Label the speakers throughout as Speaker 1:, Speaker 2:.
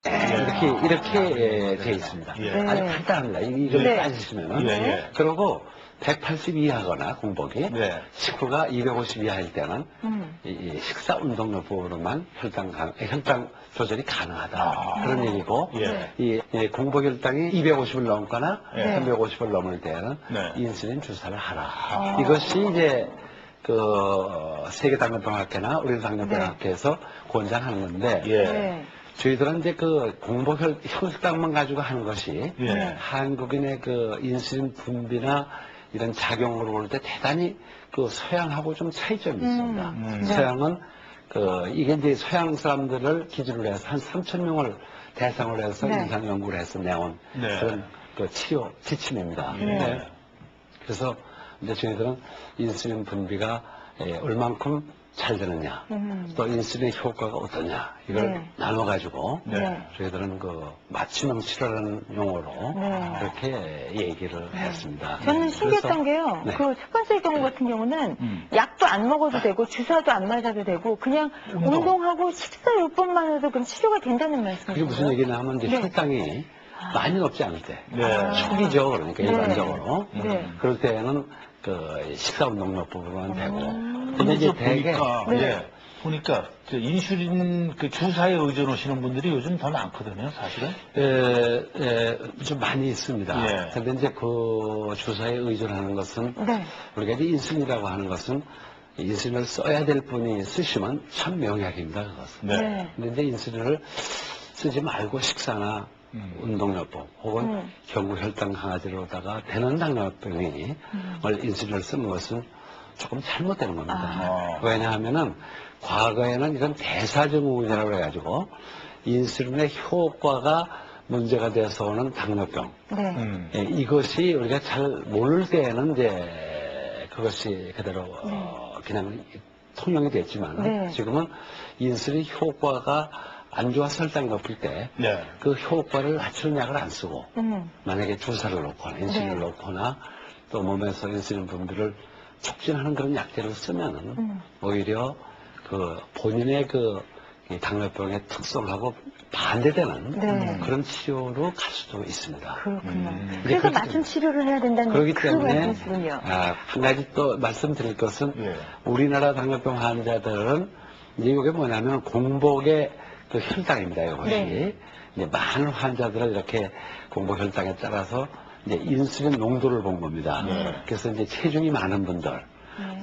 Speaker 1: 이렇게 돼 있습니다. 아주 간단합니다. 이걸 따지시면은. 그리고 180 이하거나 공복이 식후가 250 이하일 때는 이 식사 운동요법으로만 혈당 조절이 가능하다. 그런 얘기고 이 공복 혈당이 250을 넘거나 350을 넘을 때는 인슐린 주사를 하라. 이것이 이제 그 세계당뇨병학회나 우리당뇨병학회에서 권장하는 건데 저희들은 이제 그 공복 혈당만 가지고 하는 것이 한국인의 그 인슐린 분비나 이런 작용으로 볼 때 대단히 그 서양하고 좀 차이점이 있습니다. 서양은 이게 이제 서양 사람들을 기준으로 해서 한 3,000명을 대상으로 해서 임상 연구를 해서 내온 그런 그 치료 지침입니다. 그래서 이제 저희들은 인슐린 분비가 얼만큼 잘 되느냐, 또 인슐린의 효과가 어떠냐, 이걸 나눠가지고 저희들은 그 맞춤형 치료라는 용어로 그렇게 얘기를 했습니다.
Speaker 2: 저는 신기했던 게요. 그 첫 번째 경우 같은 경우는 약도 안 먹어도 되고 주사도 안 맞아도 되고 그냥 운동하고 식사 요법만 해도 그럼 치료가 된다는 말씀이세요?
Speaker 1: 그게 무슨 얘기냐면 이제 혈당이 많이 높지 않을 때, 초기죠. 그러니까 일반적으로. 그럴 때는 그 식사 운동요법으로만 되고.
Speaker 3: 근데 이제 보니까 인슐린 그 주사에 의존하시는 분들이 요즘 더 많거든요, 사실은.
Speaker 1: 좀 많이 있습니다. 근데 이제 그 주사에 의존하는 것은 우리가 이제 인슐린이라고 하는 것은 인슐린을 써야 될 분이 쓰시면 참 명약입니다, 그것은. 근데 이제 인슐린을 쓰지 말고 식사나 운동요법 혹은 경구 혈당 강화제로다가 되는 당뇨병이 인슐린을 쓰는 것은 조금 잘못된 겁니다. 왜냐하면은 과거에는 이런 대사증후군이라고 해가지고 인슐린의 효과가 문제가 돼서 오는 당뇨병. 이것이 우리가 잘 모를 때에는 이제 그것이 그대로 그냥 통용이 됐지만 지금은 인슐린 효과가 안 좋아서 혈당이 높을 때 그 효과를 낮추는 약을 안 쓰고 만약에 주사를 놓거나 인슐린을 놓거나 또 몸에서 인슐린 분비를 촉진하는 그런 약제를 쓰면은 오히려 그 본인의 그 당뇨병의 특성하고 반대되는 그런 치료로 갈 수도 있습니다.
Speaker 2: 그렇군요. 그래서 맞춤 치료를 해야 된다는
Speaker 1: 그렇기 때문에
Speaker 2: 말씀이군요.
Speaker 1: 한 가지 또 말씀드릴 것은 우리나라 당뇨병 환자들은 이제 이게 뭐냐면 공복의 그 혈당입니다. 이것이 이제 많은 환자들은 이렇게 공복 혈당에 따라서 이제 인슐린 농도를 본 겁니다. 그래서 이제 체중이 많은 분들,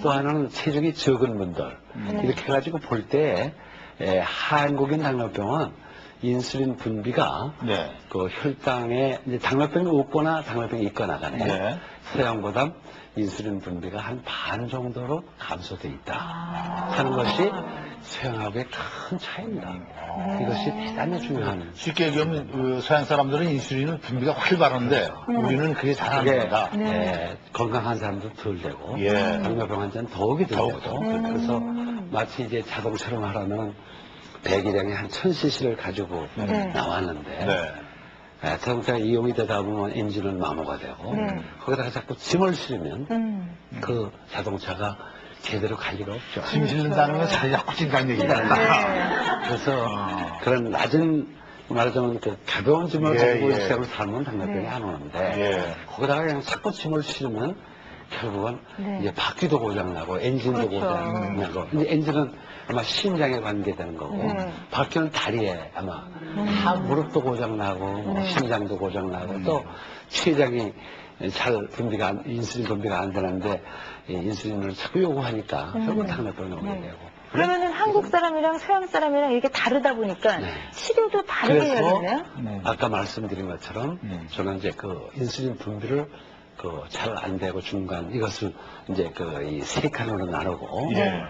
Speaker 1: 또 하나는 체중이 적은 분들 이렇게 해가지고 볼 때 한국인 당뇨병은 인슐린 분비가 그 혈당에 이제 당뇨병이 없거나 당뇨병이 있거나 간에 서양보다 인슐린 분비가 한 반 정도로 감소돼 있다 하는 것이 서양하고의 큰 차이입니다. 이것이 대단히 중요한.
Speaker 3: 쉽게 얘기하면 서양 사람들은 인슐린 분비가 활발한데 우리는 그게 잘 안 된다.
Speaker 1: 건강한 사람도 덜 되고 당뇨병 환자는 더욱이 덜 되고 그래서 마치 이제 자동차로 말하면 배기량이 한 1000cc를 가지고 나왔는데 자동차가 이용이 되다 보면 엔진은 마모가 되고 거기다가 자꾸 짐을 실으면 그 자동차가 제대로 갈 리가 없죠.
Speaker 3: 짐 실는다는 건 자기가 확진다는 얘기잖아.
Speaker 1: 그래서 그런 낮은 말하자면 그 가벼운 짐을 가지고 시작을 살면 당뇨병이 안 오는데 거기다가 그냥 자꾸 짐을 실으면 결국은 이제 바퀴도 고장나고 엔진도 고장나고 이제 엔진은 아마 심장에 관계되는 거고 바퀴는 다리에 아마 무릎도 고장나고 뭐 심장도 고장나고 또 췌장이 잘 분비가 인슐린 분비가 안 되는데 인슐린을 자꾸 요구하니까 결국 당뇨병이 오게 되고.
Speaker 2: 그러면은 한국 사람이랑 서양 사람이랑 이렇게 다르다 보니까 치료도 다르게 해야겠네요.
Speaker 1: 아까 말씀드린 것처럼 저는 이제 그 인슐린 분비를 그 잘 안 되고 중간 이것을 이제 그 이 세 칸으로 나누고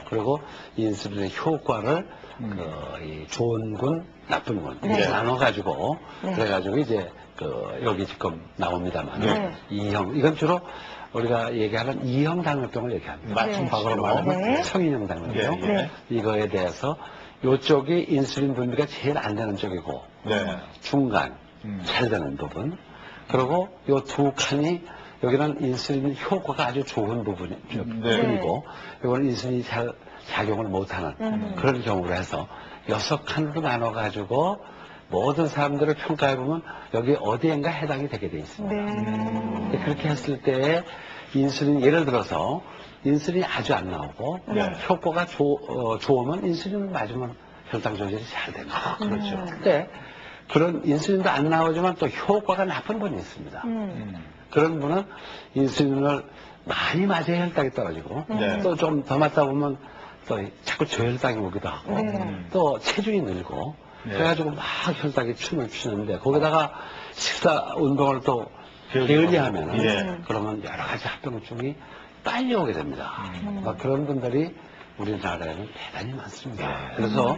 Speaker 1: 그리고 인슐린의 효과를 그 이 좋은 군 나쁜 군 이렇게 나눠가지고 그래가지고 이제 그 여기 지금 나옵니다만 이형 이건 주로 우리가 얘기하는 2형 당뇨병을 얘기합니다. 맞춤법으로 말하면 성인형 당뇨병 이거에 대해서 이쪽이 인슐린 분비가 제일 안 되는 쪽이고 중간 잘 되는 부분 그리고 이 두 칸이 여기는 인슐린 효과가 아주 좋은 부분이고 이거는 인슐린이 잘 작용을 못하는 그런 경우로 해서 6칸으로 나눠가지고 모든 사람들을 평가해보면 여기 어디엔가 해당이 되게 돼 있습니다.
Speaker 2: 네.
Speaker 1: 그렇게 했을 때 인슐린, 예를 들어서 인슐린이 아주 안 나오고 효과가 좋으면 인슐린을 맞으면 혈당 조절이 잘 됩니다.
Speaker 3: 그렇죠.
Speaker 1: 근데 그런 인슐린도 안 나오지만 또 효과가 나쁜 분이 있습니다. 그런 분은 인슐린을 많이 맞아야 혈당이 떨어지고 또 좀 더 맞다 보면 또 자꾸 저혈당이 오기도 하고 또 체중이 늘고 그래가지고 막 혈당이 춤을 추는데 거기다가 식사 운동을 또 게을리하면 그러면 여러 가지 합병증이 빨리 오게 됩니다. 막 그런 분들이 우리나라에는 대단히 많습니다. 그래서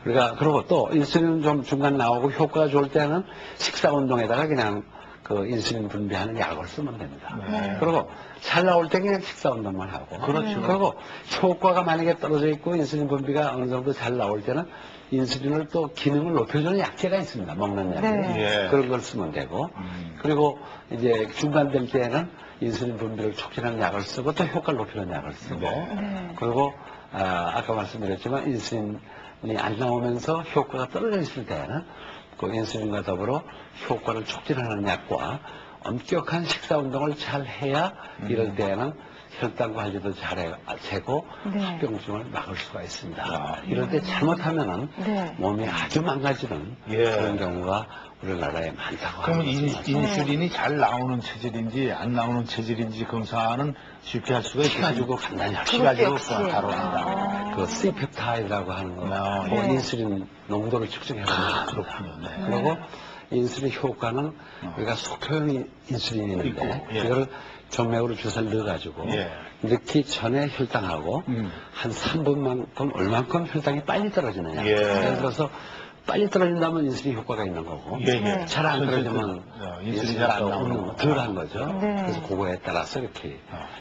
Speaker 1: 우리가 그리고 또 인슐린 좀 중간 나오고 효과가 좋을 때는 식사 운동에다가 그냥 그 인슐린 분비하는 약을 쓰면 됩니다. 그리고 잘 나올 때 그냥 식사 운동만 하고. 그리고 효과가 만약에 떨어져 있고 인슐린 분비가 어느 정도 잘 나올 때는 인슐린을 또 기능을 높여주는 약제가 있습니다. 먹는 약이. 그런 걸 쓰면 되고. 그리고 이제 중간 될 때는 인슐린 분비를 촉진하는 약을 쓰고 또 효과를 높이는 약을 쓰고. 그리고 아까 말씀드렸지만 인슐린이 안 나오면서 효과가 떨어져 있을 때는 그 인슐린과 더불어 효과를 촉진하는 약과 엄격한 식사 운동을 잘 해야 이럴 때는 혈당 관리도 잘 재고 합병증을 막을 수가 있습니다. 이럴 때 잘못하면은 몸이 아주 망가지는 그런 경우가 우리나라에 많다고
Speaker 3: 그러면
Speaker 1: 합니다.
Speaker 3: 인슐린이 잘 나오는 체질인지 안 나오는 체질인지 검사는 쉽게 할 수가 있겠죠.
Speaker 1: 피 가지고 간단히 할
Speaker 3: 피
Speaker 1: 수가
Speaker 3: 가지고
Speaker 2: 역시.
Speaker 3: 바로 한다.
Speaker 1: 그 C펩타이드라고 하는 거, 그 인슐린 농도를 측정해보는
Speaker 3: 그렇군요.
Speaker 1: 그리고 인슐린 효과는 우리가 속효형 인슐린이 있는데 이거를 정맥으로 주사를 넣어가지고 넣기 전에 혈당하고 한 3분만큼 얼만큼 혈당이 빨리 떨어지느냐. 예를 들어서 빨리 떨어진다면 인슐린 효과가 있는 거고 잘 안 떨어지면
Speaker 3: 인슐린이 잘 안 나오는
Speaker 1: 덜한 거죠. 그래서 그거에 따라서 이렇게